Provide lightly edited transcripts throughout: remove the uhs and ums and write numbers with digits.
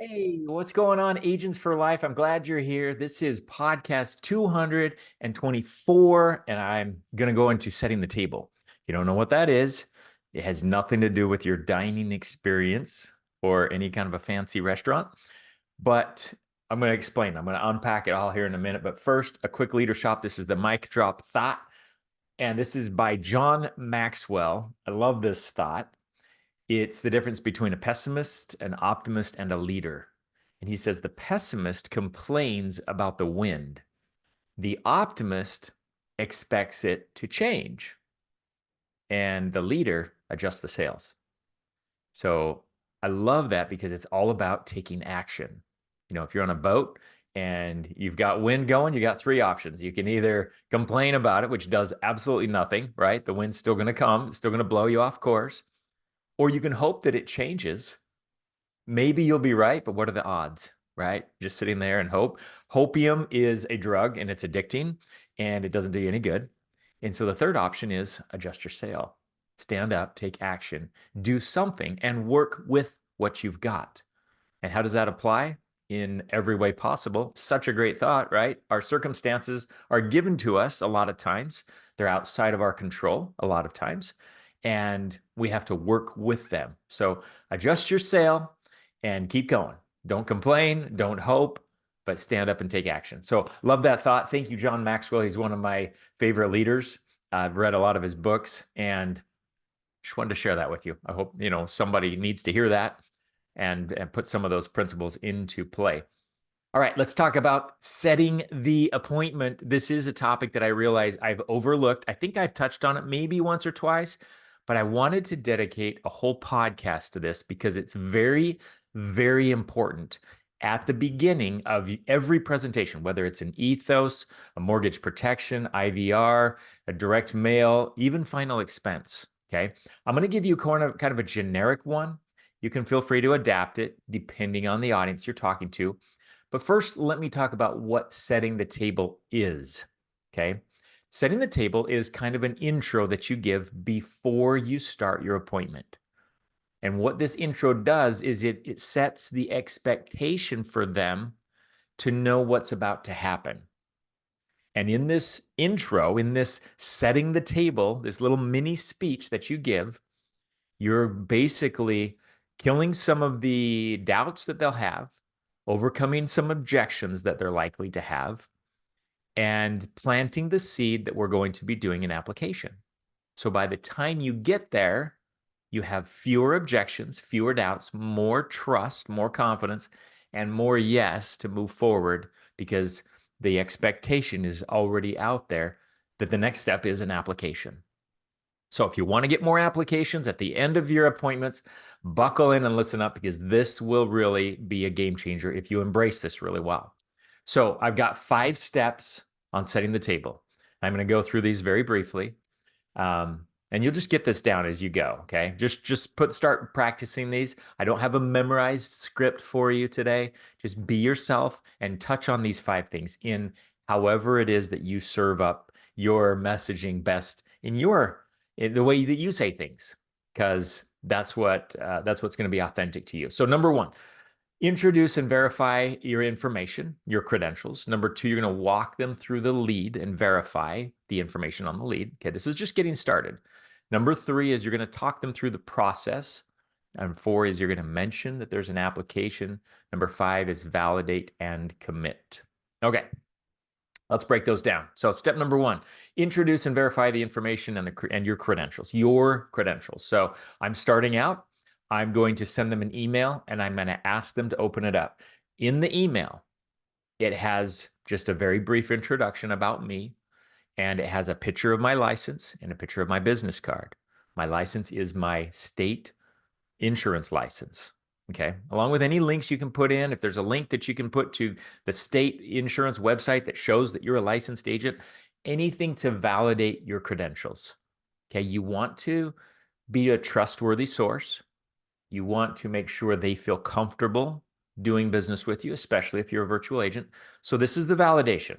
Hey, what's going on, Agents for Life? I'm glad you're here. This is podcast 224, and I'm going to go into setting the table. You don't know what that is. It has nothing to do with your dining experience or any kind of a fancy restaurant, but I'm going to explain. I'm going to unpack it all here in a minute. But first, a quick leadership. This is the mic drop thought, and this is by John Maxwell. I love this thought. It's the difference between a pessimist, an optimist, and a leader. And he says the pessimist complains about the wind. The optimist expects it to change. And the leader adjusts the sails. So I love that because it's all about taking action. You know, if you're on a boat and you've got wind going, you got three options. You can either complain about it, which does absolutely nothing, right? The wind's still going to come, it's still going to blow you off course. Or you can hope that it changes. Maybe you'll be right, but what are the odds, right? Just sitting there and hope. Hopium is a drug and it's addicting and it doesn't do you any good. And so the third option is adjust your sail, stand up, take action, do something, and work with what you've got. And how does that apply? In every way possible. Such a great thought, right? Our circumstances are given to us a lot of times. They're outside of our control a lot of times, and we have to work with them. So adjust your sail and keep going. Don't complain, don't hope, but stand up and take action. So love that thought. Thank you, John Maxwell. He's one of my favorite leaders. I've read a lot of his books and just wanted to share that with you. I hope, somebody needs to hear that and put some of those principles into play. All right, let's talk about setting the appointment. This is a topic that I realize I've overlooked. I think I've touched on it maybe once or twice, but I wanted to dedicate a whole podcast to this because it's very, very important at the beginning of every presentation, whether it's an ethos, a mortgage protection, IVR, a direct mail, even final expense. Okay. I'm going to give you kind of a generic one. You can feel free to adapt it depending on the audience you're talking to. But first, let me talk about what setting the table is. Okay. Setting the table is kind of an intro that you give before you start your appointment. And what this intro does is it sets the expectation for them to know what's about to happen. And in this intro, in this setting the table, this little mini speech that you give, you're basically killing some of the doubts that they'll have, overcoming some objections that they're likely to have, and planting the seed that we're going to be doing an application. So by the time you get there, you have fewer objections, fewer doubts, more trust, more confidence, and more yes to move forward because the expectation is already out there that the next step is an application. So if you want to get more applications at the end of your appointments, buckle in and listen up because this will really be a game changer if you embrace this really well. So I've got 5 steps on setting the table. I'm going to go through these very briefly. And you'll just get this down as you go, okay? Just start practicing these. I don't have a memorized script for you today. Just be yourself and touch on these 5 things in however it is that you serve up your messaging best in the way that you say things, because that's what's going to be authentic to you. So number 1, introduce and verify your information, your credentials. Number 2, you're going to walk them through the lead and verify the information on the lead. Okay, this is just getting started. Number 3 is you're going to talk them through the process. And 4 is you're going to mention that there's an application. Number 5 is validate and commit. Okay, let's break those down. So step number 1, introduce and verify the information and your credentials, So I'm starting out. I'm going to send them an email and I'm going to ask them to open it up. In the email, it has just a very brief introduction about me, and it has a picture of my license and a picture of my business card. My license is my state insurance license. Okay. Along with any links you can put in, if there's a link that you can put to the state insurance website that shows that you're a licensed agent, anything to validate your credentials. Okay. You want to be a trustworthy source. You want to make sure they feel comfortable doing business with you, especially if you're a virtual agent. So this is the validation.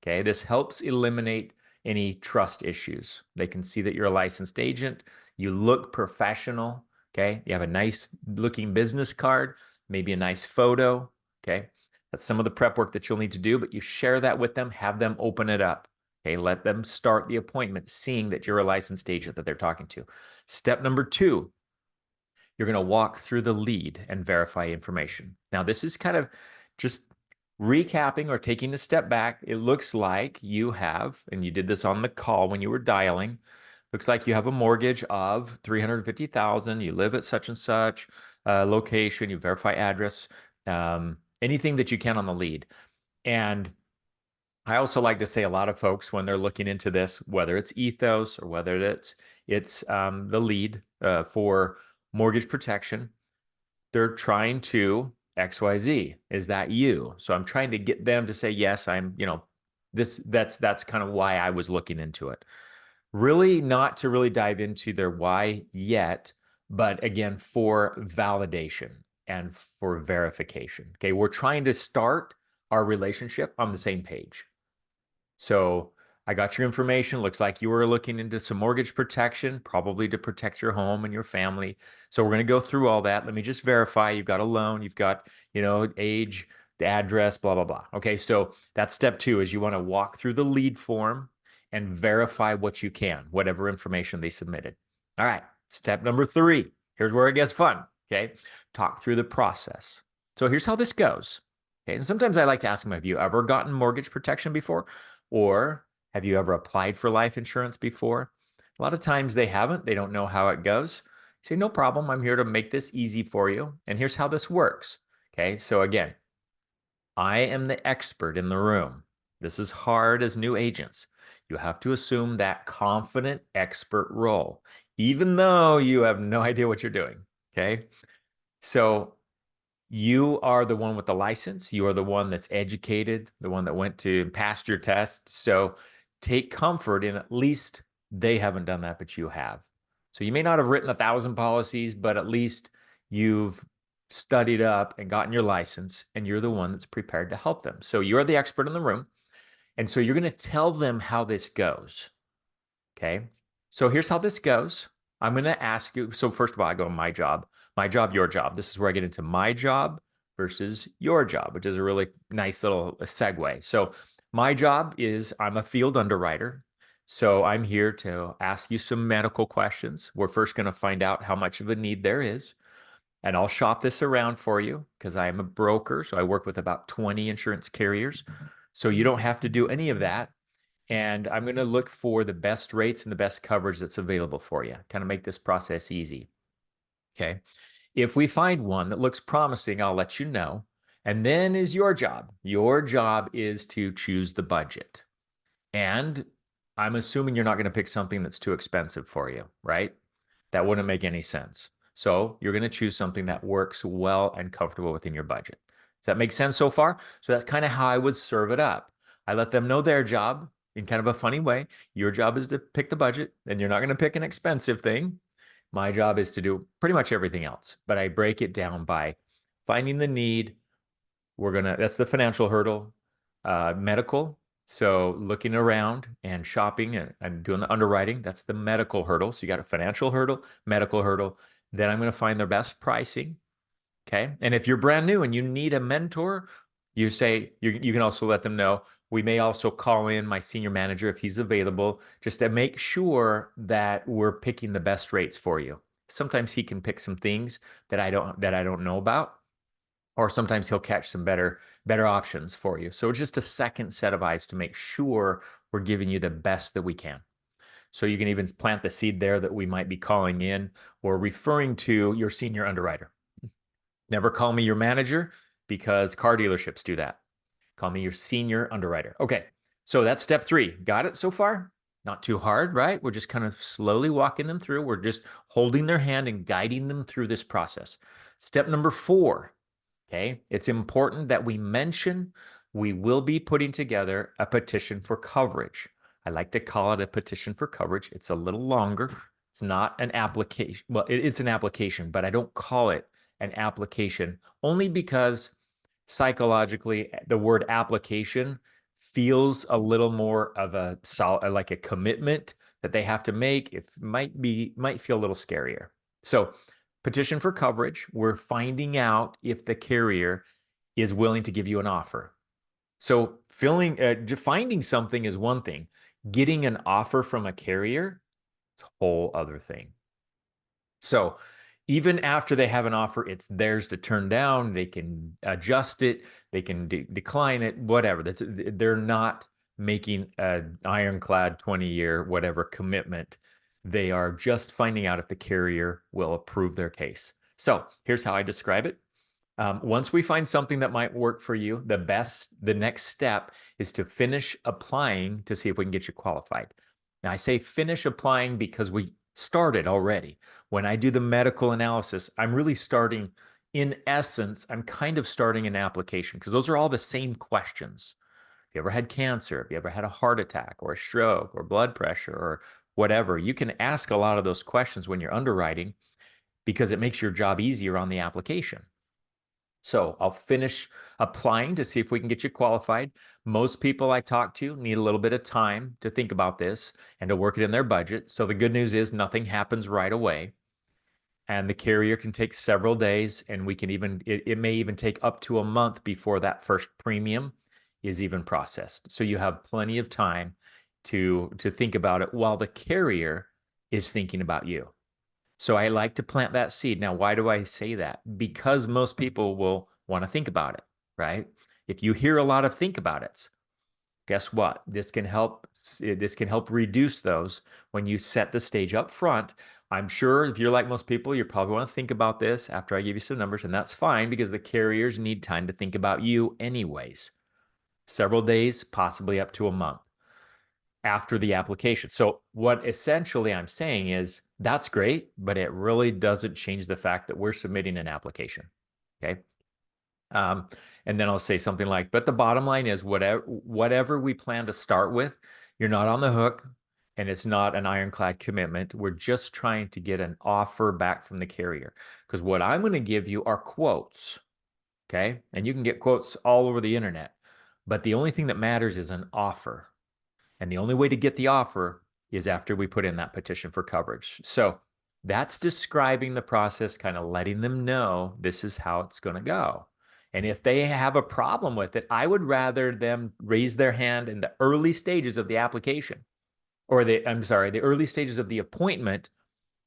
Okay. This helps eliminate any trust issues. They can see that you're a licensed agent. You look professional. Okay. You have a nice looking business card. maybe a nice photo. Okay. That's some of the prep work that you'll need to do, but you share that with them, have them open it up. Okay. Let them start the appointment seeing that you're a licensed agent that they're talking to. Step number 2, you're going to walk through the lead and verify information. Now, this is kind of just recapping or taking a step back. It looks like you have, and you did this on the call when you were dialing, looks like you have a mortgage of $350,000. You live at such and such location. You verify address, anything that you can on the lead. And I also like to say a lot of folks, when they're looking into this, whether it's ethos or whether it's the lead for mortgage protection, they're trying to XYZ. Is that you? So I'm trying to get them to say, yes, I'm, that's kind of why I was looking into it. Really not to really dive into their why yet, but again, for validation and for verification. Okay. We're trying to start our relationship on the same page. So I got your information. Looks like you were looking into some mortgage protection, probably to protect your home and your family. So we're going to go through all that. Let me just verify you've got a loan, you've got, age, the address, blah, blah, blah. Okay. So that's step 2 is you want to walk through the lead form and verify what you can, whatever information they submitted. All right. Step number 3. Here's where it gets fun. Okay. Talk through the process. So here's how this goes. Okay. And sometimes I like to ask them, have you ever gotten mortgage protection before? Or have you ever applied for life insurance before? A lot of times they haven't. They don't know how it goes. You say, no problem. I'm here to make this easy for you. And here's how this works. Okay. So again, I am the expert in the room. This is hard as new agents. You have to assume that confident expert role, even though you have no idea what you're doing. Okay. So you are the one with the license. You are the one that's educated, the one that went to passed your tests. So take comfort in at least they haven't done that, but you have. So you may not have written 1,000 policies, but at least you've studied up and gotten your license, and you're the one that's prepared to help them. So you're the expert in the room. And so you're going to tell them how this goes. Okay. So here's how this goes. I'm going to ask you. So first of all, I go my job, your job. This is where I get into my job versus your job, which is a really nice little segue. So my job is I'm a field underwriter. So I'm here to ask you some medical questions. We're first going to find out how much of a need there is. And I'll shop this around for you because I am a broker. So I work with about 20 insurance carriers. So you don't have to do any of that. And I'm going to look for the best rates and the best coverage that's available for you. Kind of make this process easy. Okay. If we find one that looks promising, I'll let you know. And then is your job. Your job is to choose the budget. And I'm assuming you're not going to pick something that's too expensive for you, right? That wouldn't make any sense. So you're going to choose something that works well and comfortable within your budget. Does that make sense so far? So that's kind of how I would serve it up. I let them know their job in kind of a funny way. Your job is to pick the budget, and you're not going to pick an expensive thing. My job is to do pretty much everything else, but I break it down by finding the need. That's the financial hurdle, medical. So looking around and shopping and doing the underwriting, that's the medical hurdle. So you got a financial hurdle, medical hurdle. Then I'm going to find their best pricing. Okay. And if you're brand new and you need a mentor, you can also let them know. We may also call in my senior manager if he's available, just to make sure that we're picking the best rates for you. Sometimes he can pick some things that I don't know about, or sometimes he'll catch some better options for you. So it's just a second set of eyes to make sure we're giving you the best that we can. So you can even plant the seed there that we might be calling in or referring to your senior underwriter. Never call me your manager, because car dealerships do that. Call me your senior underwriter. Okay, so that's step 3. Got it so far? Not too hard, right? We're just kind of slowly walking them through. We're just holding their hand and guiding them through this process. Step number 4, okay? It's important that we mention we will be putting together a petition for coverage. I like to call it a petition for coverage. It's a little longer. It's not an application. Well, it's an application, but I don't call it an application only because psychologically the word application feels a little more of a like a commitment that they have to make. It might feel a little scarier. So petition for coverage. We're finding out if the carrier is willing to give you an offer. So finding something is one thing. Getting an offer from a carrier is a whole other thing. So even after they have an offer, it's theirs to turn down. They can adjust it. They can decline it, whatever. They're not making an ironclad 20-year whatever commitment. They are just finding out if the carrier will approve their case. So here's how I describe it. Once we find something that might work for you, the next step is to finish applying to see if we can get you qualified. Now, I say finish applying because we started already. When I do the medical analysis, I'm really starting, in essence, I'm kind of starting an application because those are all the same questions. If you ever had cancer, if you ever had a heart attack or a stroke or blood pressure or whatever, you can ask a lot of those questions when you're underwriting because it makes your job easier on the application. So I'll finish applying to see if we can get you qualified. Most people I talk to need a little bit of time to think about this and to work it in their budget. So the good news is nothing happens right away. And the carrier can take several days, and it may even take up to a month before that first premium is even processed. So you have plenty of time to think about it while the carrier is thinking about you. So I like to plant that seed. Now, why do I say that? Because most people will want to think about it, right? If you hear a lot of think about it, guess what? This can help reduce those when you set the stage up front. I'm sure if you're like most people, you probably want to think about this after I give you some numbers, and that's fine because the carriers need time to think about you anyways. Several days, possibly up to a month after the application. So what essentially I'm saying is that's great, but it really doesn't change the fact that we're submitting an application. Okay. And then I'll say something like, but the bottom line is whatever we plan to start with, you're not on the hook and it's not an ironclad commitment. We're just trying to get an offer back from the carrier because what I'm going to give you are quotes. Okay. And you can get quotes all over the internet, but the only thing that matters is an offer. And the only way to get the offer is after we put in that petition for coverage. So that's describing the process, kind of letting them know this is how it's going to go. And if they have a problem with it, I would rather them raise their hand in the early stages of the application or the early stages of the appointment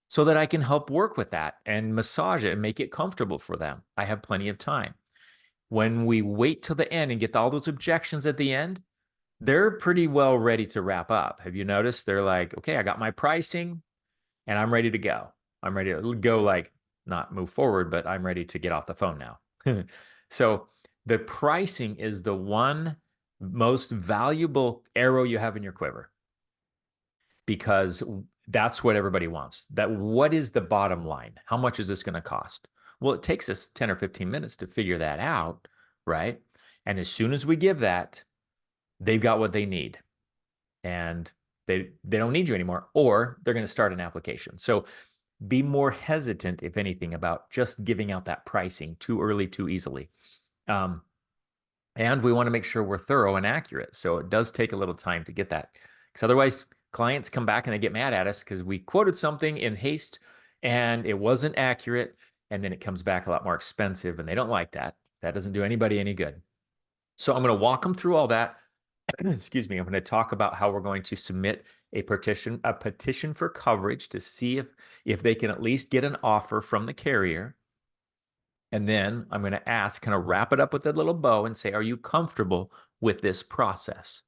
so that I can help work with that and massage it and make it comfortable for them. I have plenty of time. When we wait till the end and get all those objections at the end, they're pretty well ready to wrap up. Have you noticed? They're like, okay, I got my pricing and I'm ready to go. I'm ready to go, like, not move forward, but I'm ready to get off the phone now. So the pricing is the one most valuable arrow you have in your quiver because that's what everybody wants. What is the bottom line? How much is this going to cost? Well, it takes us 10 or 15 minutes to figure that out, right? And as soon as we give that, they've got what they need and they don't need you anymore, or they're going to start an application. So be more hesitant, if anything, about just giving out that pricing too early, too easily. And we want to make sure we're thorough and accurate. So it does take a little time to get that, because otherwise clients come back and they get mad at us because we quoted something in haste and it wasn't accurate. And then it comes back a lot more expensive and they don't like that. That doesn't do anybody any good. So I'm going to walk them through all that. Excuse me. I'm going to talk about how we're going to submit a petition for coverage to see if they can at least get an offer from the carrier. And then I'm going to ask, kind of wrap it up with a little bow and say, are you comfortable with this process?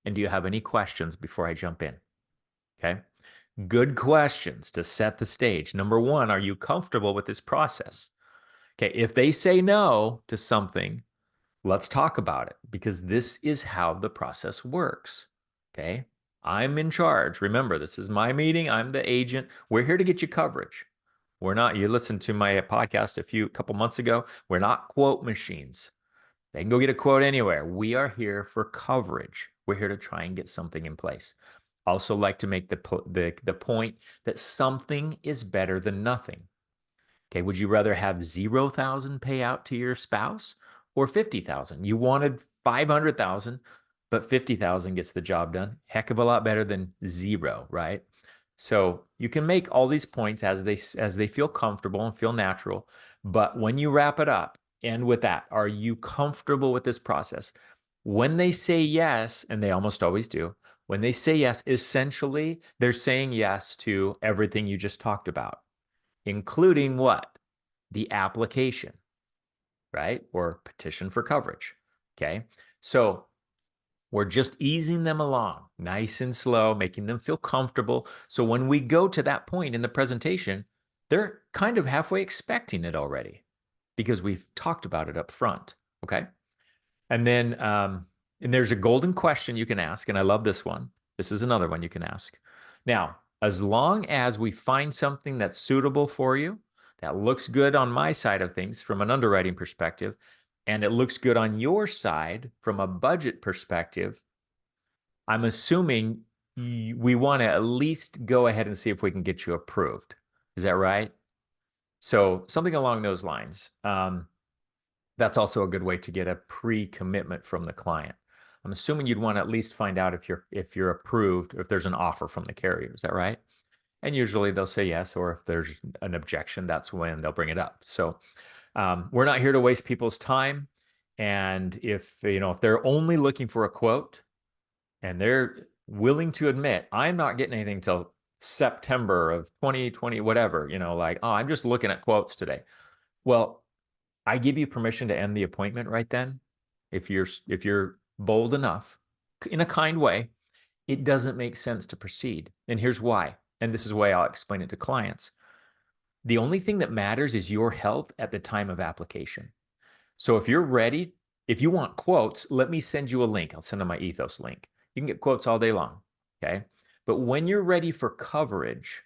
And do you have any questions before I jump in? Okay. Good questions to set the stage. Number one, are you comfortable with this process? Okay. If they say no to something, let's talk about it, because this is how the process works. Okay. I'm in charge. Remember, this is my meeting. I'm the agent. We're here to get you coverage. We're not, you listened to my podcast a couple months ago. We're not quote machines. They can go get a quote anywhere. We are here for coverage. We're here to try and get something in place. Also like to make the point that something is better than nothing. Okay. Would you rather have 0,000 payout to your spouse or 50,000? You wanted 500,000, but 50,000 gets the job done. Heck of a lot better than zero, right? So you can make all these points as they feel comfortable and feel natural, but when you wrap it up, end with that. Are you comfortable with this process? When they say yes, and they almost always do, when they say yes, essentially they're saying yes to everything you just talked about, including what? The application, right? Or petition for coverage. Okay. So we're just easing them along nice and slow, making them feel comfortable. So when we go to that point in the presentation, they're kind of halfway expecting it already because we've talked about it up front. Okay. And then, and there's a golden question you can ask. And I love this one. This is another one you can ask. Now, as long as we find something that's suitable for you, that looks good on my side of things from an underwriting perspective, and it looks good on your side from a budget perspective, I'm assuming we want to at least go ahead and see if we can get you approved. Is that right? So something along those lines. That's also a good way to get a pre-commitment from the client. I'm assuming you'd want to at least find out if you're approved, if there's an offer from the carrier. Is that right? And usually they'll say yes, or if there's an objection, that's when they'll bring it up. So we're not here to waste people's time. And if they're only looking for a quote and they're willing to admit, I'm not getting anything till September of 2020, whatever, like, oh, I'm just looking at quotes today. Well, I give you permission to end the appointment right then. If you're bold enough, in a kind way, it doesn't make sense to proceed. And here's why. And this is why I'll explain it to clients. The only thing that matters is your health at the time of application. So if you're ready, if you want quotes, let me send you a link. I'll send them my Ethos link. You can get quotes all day long. Okay. But when you're ready for coverage,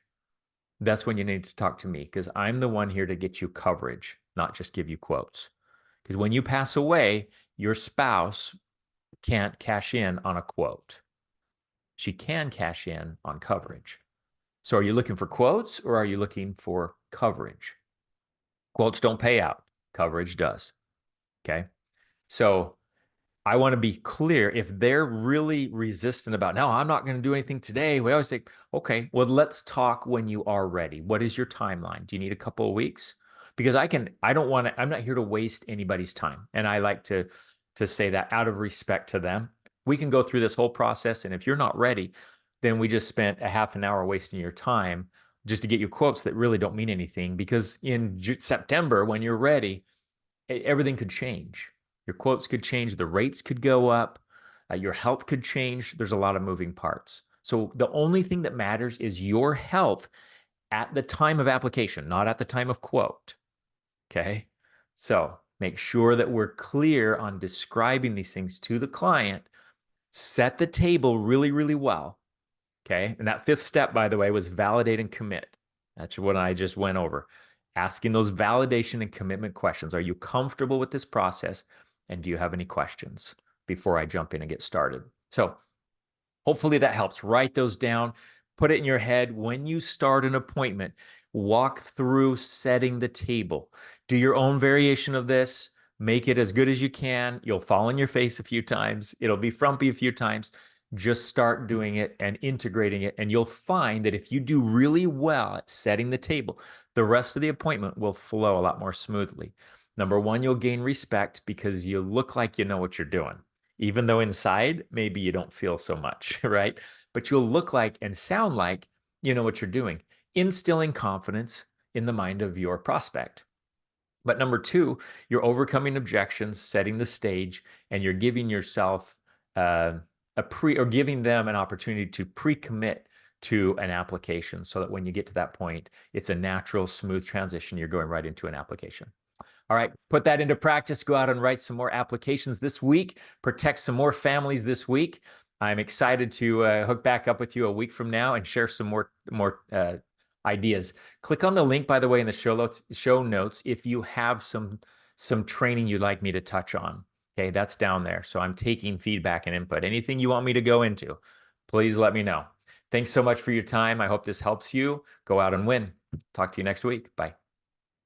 that's when you need to talk to me, because I'm the one here to get you coverage, not just give you quotes. Because when you pass away, your spouse can't cash in on a quote. She can cash in on coverage. So are you looking for quotes or are you looking for coverage? Quotes don't pay out. Coverage does. Okay. So I want to be clear. If they're really resistant about, no, I'm not going to do anything today, we always say, okay, well, let's talk when you are ready. What is your timeline? Do you need a couple of weeks? Because I'm not here to waste anybody's time. And I like to say that out of respect to them. We can go through this whole process. And if you're not ready, then we just spent a half an hour wasting your time just to get you quotes that really don't mean anything. Because in September, when you're ready, everything could change. Your quotes could change, the rates could go up, your health could change. There's a lot of moving parts. So the only thing that matters is your health at the time of application, not at the time of quote. Okay. So make sure that we're clear on describing these things to the client. Set the table really, really well. Okay. And that fifth step, by the way, was validate and commit. That's what I just went over. Asking those validation and commitment questions. Are you comfortable with this process? And do you have any questions before I jump in and get started? So hopefully that helps. Write those down. Put it in your head. When you start an appointment, walk through setting the table. Do your own variation of this. Make it as good as you can. You'll fall on your face a few times. It'll be frumpy a few times. Just start doing it and integrating it. And you'll find that if you do really well at setting the table, the rest of the appointment will flow a lot more smoothly. Number one, you'll gain respect because you look like you know what you're doing, even though inside, maybe you don't feel so much, right? But you'll look like and sound like you know what you're doing, instilling confidence in the mind of your prospect. But number two, you're overcoming objections, setting the stage, and you're giving yourself giving them an opportunity to pre-commit to an application so that when you get to that point, it's a natural, smooth transition. You're going right into an application. All right, put that into practice. Go out and write some more applications this week. Protect some more families this week. I'm excited to hook back up with you a week from now and share some more ideas. Click on the link, by the way, in the show notes if you have some training you'd like me to touch on. Okay, that's down there. So I'm taking feedback and input. Anything you want me to go into, please let me know. Thanks so much for your time. I hope this helps you. Go out and win. Talk to you next week. Bye.